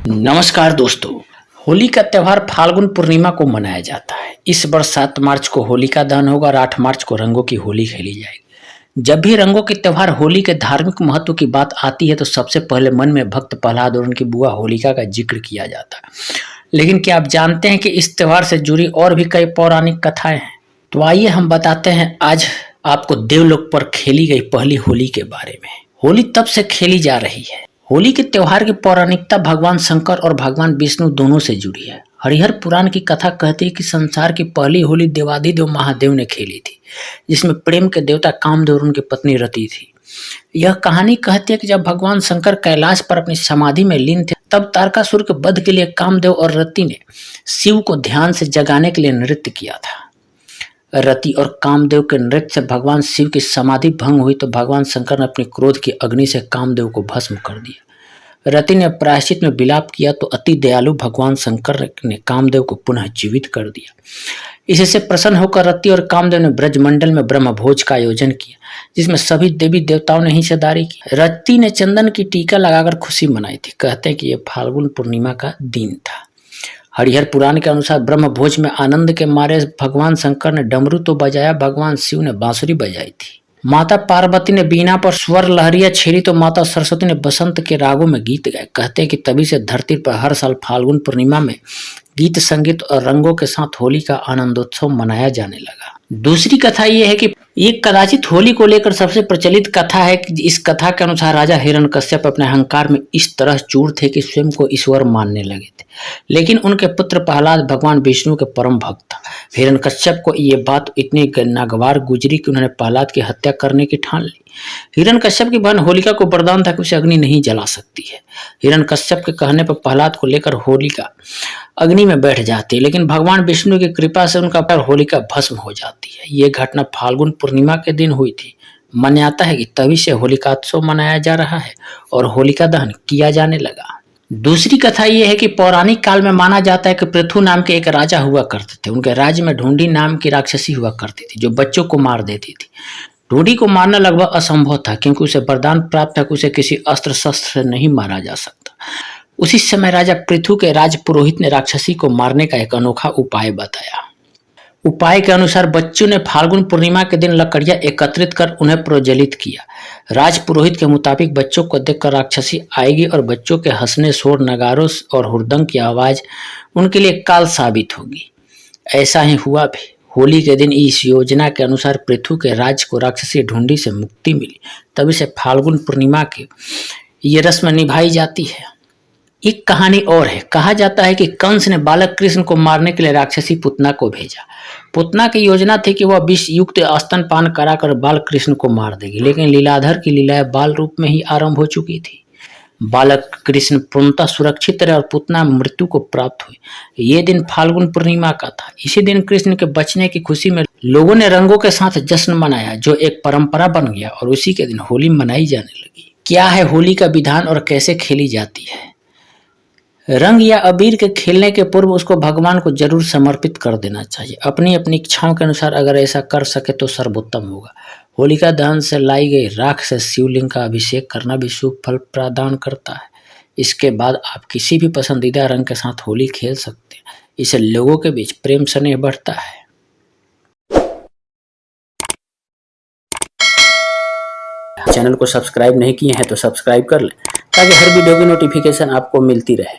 नमस्कार दोस्तों। होली का त्यौहार फाल्गुन पूर्णिमा को मनाया जाता है। इस वर्ष 7 मार्च को होलिका दहन होगा और 8 मार्च को रंगों की होली खेली जाएगी। जब भी रंगों के त्यौहार होली के धार्मिक महत्व की बात आती है तो सबसे पहले मन में भक्त प्रहलाद और उनकी बुआ होलिका का जिक्र किया जाता है। लेकिन क्या आप जानते हैं कि इस त्यौहार से जुड़ी और भी कई पौराणिक कथाएं हैं? तो आइए हम बताते हैं आज आपको देवलोक पर खेली गई पहली होली के बारे में। होली तब से खेली जा रही है। होली के त्योहार की पौराणिकता भगवान शंकर और भगवान विष्णु दोनों से जुड़ी है। हरिहर पुराण की कथा कहती है कि संसार की पहली होली देवाधिदेव महादेव ने खेली थी, जिसमें प्रेम के देवता कामदेव और उनकी पत्नी रति थी। यह कहानी कहती है कि जब भगवान शंकर कैलाश पर अपनी समाधि में लीन थे, तब तारकासुर के वध के लिए कामदेव और रति ने शिव को ध्यान से जगाने के लिए नृत्य किया था। रति और कामदेव के नृत्य से भगवान शिव की समाधि भंग हुई तो भगवान शंकर ने अपने क्रोध की अग्नि से कामदेव को भस्म कर दिया। रति ने प्रायश्चित में विलाप किया तो अति दयालु भगवान शंकर ने कामदेव को पुनः जीवित कर दिया। इससे प्रसन्न होकर रति और कामदेव ने ब्रजमंडल में ब्रह्मभोज का आयोजन किया, जिसमें सभी देवी देवताओं ने हिस्सेदारी की। रति ने चंदन की टीका लगाकर खुशी मनाई थी। कहते हैं कि यह फाल्गुन पूर्णिमा का दिन था। हरिहर पुराण के अनुसार ब्रह्मभोज में आनंद के मारे भगवान शंकर ने डमरू तो बजाया, भगवान शिव ने बांसुरी बजाई थी। माता पार्वती ने बीना पर स्वर लहरिया छेड़ी तो माता सरस्वती ने बसंत के रागों में गीत गाए। कहते हैं कि तभी से धरती पर हर साल फाल्गुन पूर्णिमा में गीत संगीत और रंगों के साथ होली का आनंदोत्सव मनाया जाने लगा। दूसरी कथा यह है कि ये कदाचित होली को लेकर सबसे प्रचलित कथा है कि इस कथा के अनुसार राजा हिरण्यकश्यप अपने अहंकार में इस तरह चूर थे कि स्वयं को ईश्वर मानने लगे थे। लेकिन उनके पुत्र प्रहलाद भगवान विष्णु के परम भक्त था। हिरण्यकश्यप को ये बात इतनी नागवार गुजरी कि उन्होंने प्रहलाद की हत्या करने की ठान ली। हिरण्यकश्यप की बहन होलिका को वरदान था कि उसे अग्नि नहीं जला सकती है। हिरण्यकश्यप के कहने पर प्रहलाद को लेकर होलिका अग्नि में बैठ जाती है, लेकिन भगवान विष्णु की कृपा से उनका पैर होलिका भस्म हो जाती है। ये घटना फाल्गुन पूर्णिमा के दिन हुई थी। माना जाता है कि तभी से होलिकात्सव मनाया जा रहा है और होलिका दहन किया जाने लगा। दूसरी कथा यह है कि पौराणिक काल में माना जाता है कि पृथु नाम के एक राजा हुआ करते थे। उनके राज्य में ढूंढी नाम की राक्षसी हुआ करती थी, जो बच्चों को मार देती थी। ढूंढी को मारना लगभग असंभव था, क्योंकि उसे वरदान प्राप्त था कि उसे किसी अस्त्र शस्त्र से नहीं मारा जा सकता। उसी समय राजा पृथु के राज पुरोहित ने राक्षसी को मारने का एक अनोखा उपाय बताया। उपाय के अनुसार बच्चों ने फाल्गुन पूर्णिमा के दिन लकड़ियां एकत्रित कर उन्हें प्रज्वलित किया। राज पुरोहित के मुताबिक बच्चों को देखकर राक्षसी आएगी और बच्चों के हंसने, शोर, नगारों और हुरदंग की आवाज उनके लिए काल साबित होगी। ऐसा ही हुआ भी। होली के दिन इस योजना के अनुसार पृथु के राज को राक्षसी ढूंढी से मुक्ति मिली। तभी से फाल्गुन पूर्णिमा की ये रस्म निभाई जाती है। एक कहानी और है। कहा जाता है कि कंस ने बालक कृष्ण को मारने के लिए राक्षसी पुतना को भेजा। पुतना की योजना थी कि वह विष युक्त स्तनपान कराकर बाल कृष्ण को मार देगी, लेकिन लीलाधर की लीलाएं बाल रूप में ही आरंभ हो चुकी थी। बालक कृष्ण पूर्णतः सुरक्षित रहे और पुतना मृत्यु को प्राप्त हुई। ये दिन फाल्गुन पूर्णिमा का था। इसी दिन कृष्ण के बचने की खुशी में लोगों ने रंगों के साथ जश्न मनाया, जो एक परंपरा बन गया और उसी के दिन होली मनाई जाने लगी। क्या है होली का विधान और कैसे खेली जाती है? रंग या अबीर के खेलने के पूर्व उसको भगवान को जरूर समर्पित कर देना चाहिए। अपनी अपनी इच्छाओं के अनुसार अगर ऐसा कर सके तो सर्वोत्तम होगा। होलिका दहन से लाई गई राख से शिवलिंग का अभिषेक करना भी शुभ फल प्रदान करता है। इसके बाद आप किसी भी पसंदीदा रंग के साथ होली खेल सकते हैं। इससे लोगों के बीच प्रेम स्नेह बढ़ता है। चैनल को सब्सक्राइब नहीं किए हैं तो सब्सक्राइब कर लें, ताकि हर वीडियो की नोटिफिकेशन आपको मिलती रहे।